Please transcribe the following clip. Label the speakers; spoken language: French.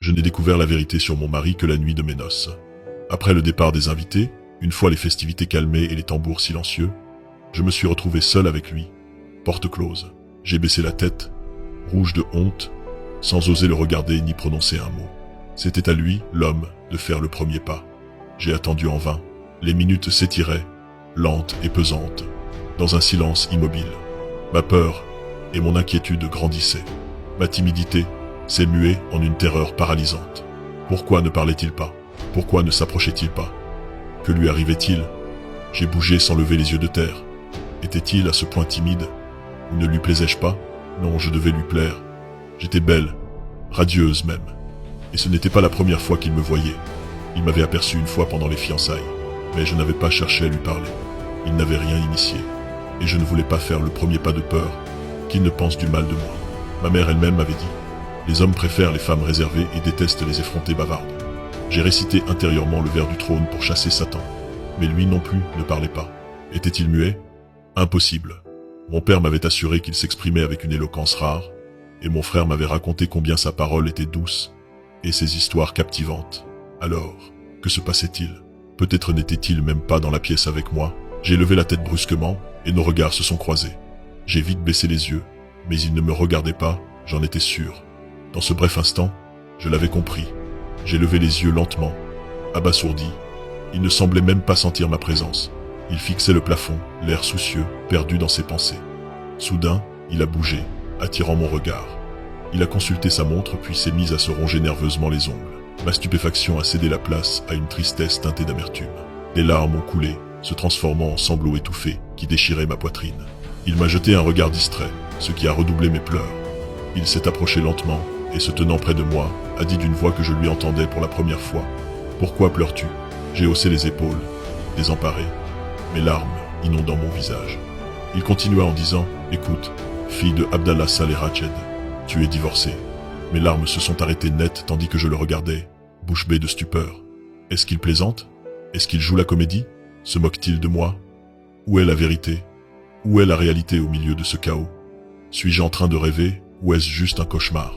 Speaker 1: Je n'ai découvert la vérité sur mon mari que la nuit de mes noces. Après le départ des invités, une fois les festivités calmées et les tambours silencieux, je me suis retrouvé seul avec lui, porte close. J'ai baissé la tête, rouge de honte, sans oser le regarder ni prononcer un mot. C'était à lui, l'homme, de faire le premier pas. J'ai attendu en vain. Les minutes s'étiraient, lentes et pesantes, dans un silence immobile. Ma peur et mon inquiétude grandissaient. Ma timidité s'est muée en une terreur paralysante. Pourquoi ne parlait-il pas? Pourquoi ne s'approchait-il pas? Que lui arrivait-il? J'ai bougé sans lever les yeux de terre. Était-il à ce point timide? Ou ne lui plaisais-je pas? Non, je devais lui plaire. J'étais belle, radieuse même. Et ce n'était pas la première fois qu'il me voyait. Il m'avait aperçu une fois pendant les fiançailles, mais je n'avais pas cherché à lui parler. Il n'avait rien initié, et je ne voulais pas faire le premier pas de peur qu'il ne pense du mal de moi. Ma mère elle-même m'avait dit, les hommes préfèrent les femmes réservées et détestent les effrontées bavardes. J'ai récité intérieurement le vers du trône pour chasser Satan, mais lui non plus ne parlait pas. Était-il muet? Impossible. Mon père m'avait assuré qu'il s'exprimait avec une éloquence rare, et mon frère m'avait raconté combien sa parole était douce, et ses histoires captivantes. Alors, que se passait-il? Peut-être n'était-il même pas dans la pièce avec moi. J'ai levé la tête brusquement, et nos regards se sont croisés. J'ai vite baissé les yeux, mais il ne me regardait pas, j'en étais sûr. Dans ce bref instant, je l'avais compris. J'ai levé les yeux lentement, abasourdi. Il ne semblait même pas sentir ma présence. Il fixait le plafond, l'air soucieux, perdu dans ses pensées. Soudain, il a bougé, attirant mon regard. Il a consulté sa montre puis s'est mis à se ronger nerveusement les ongles. Ma stupéfaction a cédé la place à une tristesse teintée d'amertume. Des larmes ont coulé, se transformant en sanglots étouffés qui déchiraient ma poitrine. Il m'a jeté un regard distrait, ce qui a redoublé mes pleurs. Il s'est approché lentement et se tenant près de moi, a dit d'une voix que je lui entendais pour la première fois. « Pourquoi pleures-tu » J'ai haussé les épaules, désemparé, mes larmes inondant mon visage. Il continua en disant « Écoute, fille de Abdallah Saleh Rached, tu es divorcée. » Mes larmes se sont arrêtées net tandis que je le regardais, bouche bée de stupeur. Est-ce qu'il plaisante? Est-ce qu'il joue la comédie? Se moque-t-il de moi? Où est la vérité? Où est la réalité au milieu de ce chaos? Suis-je en train de rêver ou est-ce juste un cauchemar?